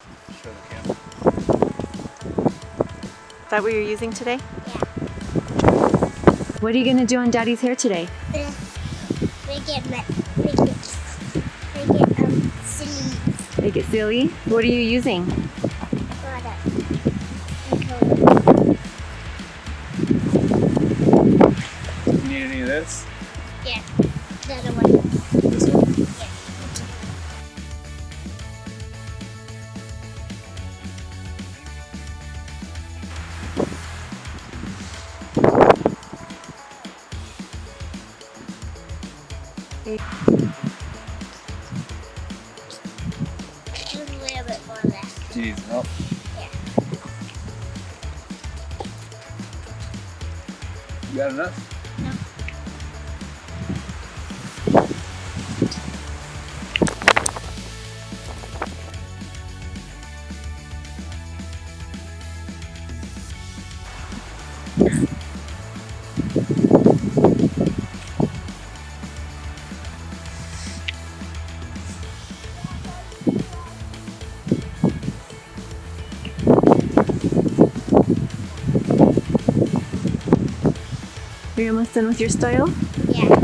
Show the camera. Is that what you're using today? Yeah. What are you going to do on Daddy's hair today? Make it silly Make it silly? What are you using? product. And color. Need any of this? Yeah. The other one. This one? Yeah. Just a little bit more left. Do you need some help? Yeah. You got enough? No. Are you almost done with your style? Yeah.